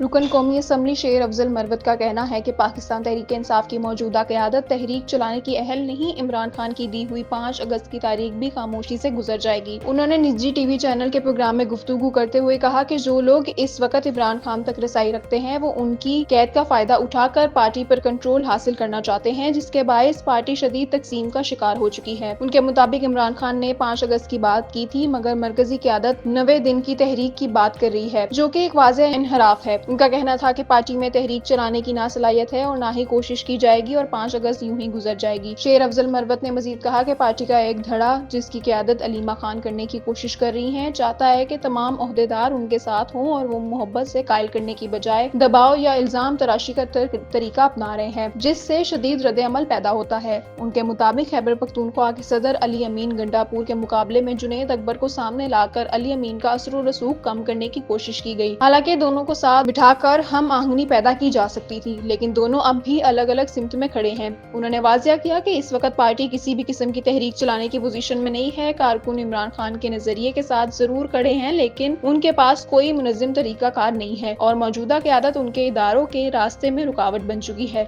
رکن قومی اسمبلی شیر افضل مروت کا کہنا ہے کہ پاکستان تحریک انصاف کی موجودہ قیادت تحریک چلانے کی اہل نہیں، عمران خان کی دی ہوئی 5 اگست کی تاریخ بھی خاموشی سے گزر جائے گی۔ انہوں نے نجی ٹی وی چینل کے پروگرام میں گفتگو کرتے ہوئے کہا کہ جو لوگ اس وقت عمران خان تک رسائی رکھتے ہیں وہ ان کی قید کا فائدہ اٹھا کر پارٹی پر کنٹرول حاصل کرنا چاہتے ہیں، جس کے باعث پارٹی شدید تقسیم کا شکار ہو چکی ہے۔ ان کے مطابق عمران خان نے 5 اگست کی بات کی تھی، مگر مرکزی قیادت 90 دن کی تحریک کی بات کر رہی ہے، جو کہ ایک واضح انحراف ہے۔ ان کا کہنا تھا کہ پارٹی میں تحریک چلانے کی نہ صلاحیت ہے اور نہ ہی کوشش کی جائے گی اور 5 اگست یوں ہی گزر جائے گی۔ شیر افضل مروت نے مزید کہا کہ پارٹی کا ایک دھڑا، جس کی قیادت علیمہ خان کرنے کی کوشش کر رہی ہیں، چاہتا ہے کہ تمام عہدیدار ان کے ساتھ ہوں اور وہ محبت سے قائل کرنے کی بجائے دباؤ یا الزام تراشی کا طریقہ اپنا رہے ہیں، جس سے شدید رد عمل پیدا ہوتا ہے۔ ان کے مطابق خیبر پختونخوا کے صدر علی امین گنڈاپور کے مقابلے میں جنید اکبر کو سامنے لا کر علی امین کا اثر و رسوخ کم کرنے کی کوشش کی گئی۔ حالانکہ دونوں کو ساتھ بٹھا کر ہم آہنگی پیدا کی جا سکتی تھی، لیکن دونوں اب بھی الگ الگ سمت میں کھڑے ہیں۔ انہوں نے واضح کیا کہ اس وقت پارٹی کسی بھی قسم کی تحریک چلانے کی پوزیشن میں نہیں ہے۔ کارکن عمران خان کے نظریے کے ساتھ ضرور کھڑے ہیں، لیکن ان کے پاس کوئی منظم طریقہ کار نہیں ہے اور موجودہ قیادت ان کے اداروں کے راستے میں رکاوٹ بن چکی ہے۔